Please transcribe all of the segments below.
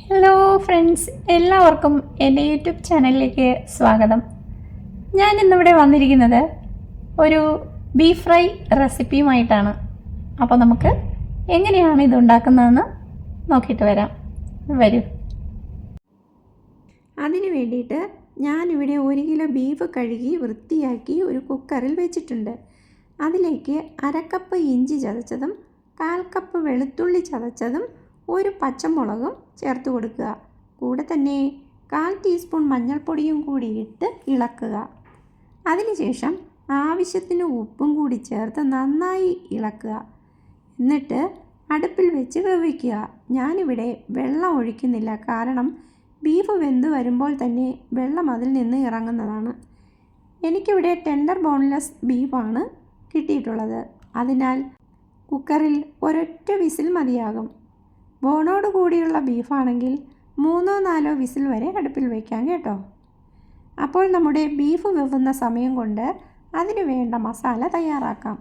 Hello friends, എല്ലാവർക്കും എൻ്റെ YouTube ചാനലിലേക്ക് സ്വാഗതം. ഞാൻ ഇന്നിവിടെ വന്നിരിക്കുന്നത് ഒരു ബീഫ് ഫ്രൈ റെസിപ്പിയുമായിട്ടാണ്. അപ്പോൾ നമുക്ക് എങ്ങനെയാണ് ഇത് ഉണ്ടാക്കുന്നതെന്ന് നോക്കിയിട്ട് വരാം. വരൂ. അതിന് വേണ്ടിയിട്ട് ഞാനിവിടെ 1 കിലോ ബീഫ് കഴുകി വൃത്തിയാക്കി ഒരു കുക്കറിൽ വെച്ചിട്ടുണ്ട്. അതിലേക്ക് 1/2 കപ്പ് ഇഞ്ചി ചതച്ചതും 1/4 കപ്പ് വെളുത്തുള്ളി ചതച്ചതും 1 പച്ചമുളകും ചേർത്ത് കൊടുക്കുക. കൂടെ തന്നെ 1/4 ടീസ്പൂൺ മഞ്ഞൾപ്പൊടിയും കൂടി ഇട്ട് ഇളക്കുക. അതിനുശേഷം ആവശ്യത്തിന് ഉപ്പും കൂടി ചേർത്ത് നന്നായി ഇളക്കുക. എന്നിട്ട് അടുപ്പിൽ വെച്ച് വേവിക്കുക. ഞാനിവിടെ വെള്ളം ഒഴിക്കുന്നില്ല, കാരണം ബീഫ് വെന്ത് വരുമ്പോൾ തന്നെ വെള്ളം അതിൽ നിന്ന് ഇറങ്ങുന്നതാണ്. എനിക്കിവിടെ ടെൻഡർ ബോൺലെസ് ബീഫാണ് കിട്ടിയിട്ടുള്ളത്. അതിനാൽ കുക്കറിൽ ഒരൊറ്റ വിസിൽ മതിയാകും. ബോണോട് കൂടിയുള്ള ബീഫാണെങ്കിൽ 3-4 വിസിൽ വരെ അടുപ്പിൽ വയ്ക്കാം കേട്ടോ. അപ്പോൾ നമ്മുടെ ബീഫ് വെവുന്ന സമയം കൊണ്ട് അതിന് വേണ്ട മസാല തയ്യാറാക്കാം.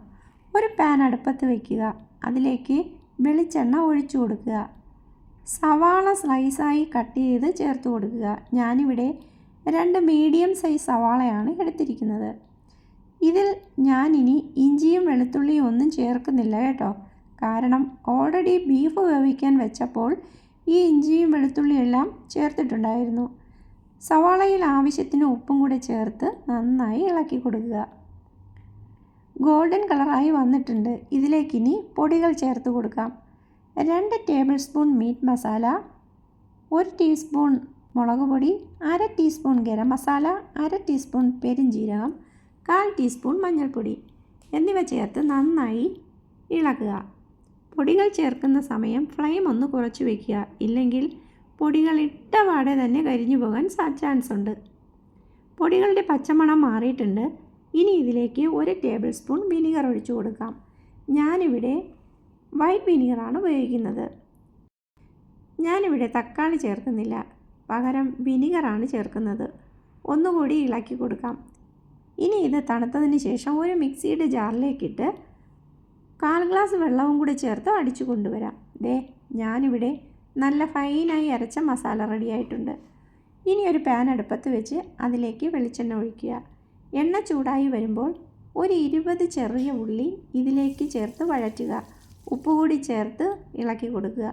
ഒരു പാൻ അടുപ്പത്ത് വയ്ക്കുക. അതിലേക്ക് വെളിച്ചെണ്ണ ഒഴിച്ചു കൊടുക്കുക. സവാള സ്ലൈസായി കട്ട് ചെയ്ത് ചേർത്ത് കൊടുക്കുക. ഞാനിവിടെ 2 മീഡിയം സൈസ് സവാളയാണ് എടുത്തിരിക്കുന്നത്. ഇതിൽ ഞാനിനി ഇഞ്ചിയും വെളുത്തുള്ളിയും ഒന്നും ചേർക്കുന്നില്ല കേട്ടോ, കാരണം ഓൾറെഡി ബീഫ് വേവിക്കാൻ വെച്ചപ്പോൾ ഈ ഇഞ്ചിയും വെളുത്തുള്ളിയും എല്ലാം ചേർത്തിട്ടുണ്ടായിരുന്നു. സവാളയിൽ ആവശ്യത്തിന് ഉപ്പും കൂടെ ചേർത്ത് നന്നായി ഇളക്കി കൊടുക്കുക. ഗോൾഡൻ കളറായി വന്നിട്ടുണ്ട്. ഇതിലേക്കിനി പൊടികൾ ചേർത്ത് കൊടുക്കാം. 2 table spoon meat masala, 1 teaspoon മുളക് പൊടി, 1/2 ടീസ്പൂൺ ഗരം മസാല, 1/2 ടീസ്പൂൺ പെരിഞ്ജീരകം, 1/4 ടീസ്പൂൺ മഞ്ഞൾപ്പൊടി എന്നിവ ചേർത്ത് നന്നായി ഇളക്കുക. പൊടികൾ ചേർക്കുന്ന സമയം ഫ്ലെയിം ഒന്ന് കുറച്ച് വയ്ക്കുക, ഇല്ലെങ്കിൽ പൊടികൾ ഇട്ട പാടെ തന്നെ കരിഞ്ഞു പോകാൻ ചാൻസ് ഉണ്ട്. പൊടികളുടെ പച്ചമണം മാറിയിട്ടുണ്ട്. ഇനി ഇതിലേക്ക് 1 ടേബിൾ സ്പൂൺ വിനീഗർ ഒഴിച്ചു കൊടുക്കാം. ഞാനിവിടെ വൈറ്റ് വിനീഗറാണ് ഉപയോഗിക്കുന്നത്. ഞാനിവിടെ തക്കാളി ചേർക്കുന്നില്ല, പകരം വിനീഗറാണ് ചേർക്കുന്നത്. ഒന്നുകൂടി ഇളക്കി കൊടുക്കാം. ഇനി ഇത് തണുത്തതിന് ശേഷം ഒരു മിക്സിയുടെ ജാറിലേക്കിട്ട് 1/4 ഗ്ലാസ് വെള്ളവും കൂടി ചേർത്ത് അടിച്ചു കൊണ്ടുവരാം. ഞാനിവിടെ നല്ല ഫൈനായി അരച്ച മസാല റെഡിയായിട്ടുണ്ട്. ഇനി ഒരു പാൻ അടുപ്പത്ത് വെച്ച് അതിലേക്ക് വെളിച്ചെണ്ണ ഒഴിക്കുക. എണ്ണ ചൂടായി വരുമ്പോൾ ഒരു 20 ചെറിയ ഉള്ളി ഇതിലേക്ക് ചേർത്ത് വഴറ്റുക. ഉപ്പ് കൂടി ചേർത്ത് ഇളക്കി കൊടുക്കുക.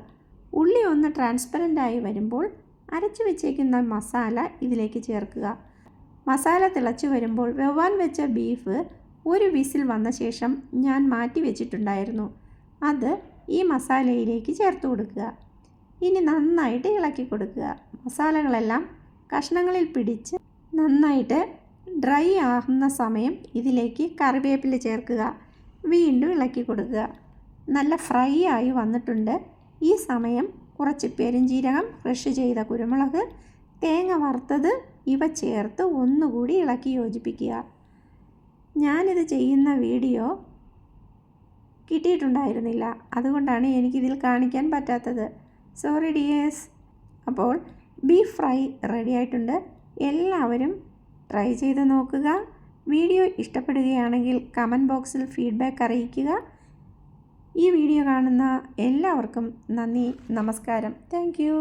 ഉള്ളി ഒന്ന് ട്രാൻസ്പെറൻ്റായി വരുമ്പോൾ അരച്ചു വെച്ചേക്കുന്ന മസാല ഇതിലേക്ക് ചേർക്കുക. മസാല തിളച്ചു വരുമ്പോൾ വെവാൻ വെച്ച ബീഫ് 1 വിസിൽ വന്ന ശേഷം ഞാൻ മാറ്റി വെച്ചിട്ടുണ്ടായിരുന്നു. അത് ഈ മസാലയിലേക്ക് ചേർത്ത് കൊടുക്കുക. ഇനി നന്നായിട്ട് ഇളക്കി കൊടുക്കുക. മസാലകളെല്ലാം കഷ്ണങ്ങളിൽ പിടിച്ച് നന്നായിട്ട് ഡ്രൈ ആകുന്ന സമയം ഇതിലേക്ക് കറിവേപ്പില ചേർക്കുക. വീണ്ടും ഇളക്കി കൊടുക്കുക. നല്ല ഫ്രൈ ആയി വന്നിട്ടുണ്ട്. ഈ സമയം കുറച്ച് പെരിഞ്ജീരകം, ക്രഷ് ചെയ്ത കുരുമുളക്, തേങ്ങ വറുത്തത് ഇവ ചേർത്ത് ഒന്നുകൂടി ഇളക്കി യോജിപ്പിക്കുക. ഞാനിത് ചെയ്യുന്ന വീഡിയോ കിട്ടിയിട്ടുണ്ടായിരുന്നില്ല, അതുകൊണ്ടാണ് എനിക്കിതിൽ കാണിക്കാൻ പറ്റാത്തത്. Sorry dears. അപ്പോൾ ബീഫ് ഫ്രൈ റെഡി ആയിട്ടുണ്ട്. എല്ലാവരും ട്രൈ ചെയ്ത് നോക്കുക. വീഡിയോ ഇഷ്ടപ്പെടുകയാണെങ്കിൽ കമൻറ്റ് ബോക്സിൽ ഫീഡ്ബാക്ക് അറിയിക്കുക. ഈ വീഡിയോ കാണുന്ന എല്ലാവർക്കും നന്ദി, നമസ്കാരം. Thank you.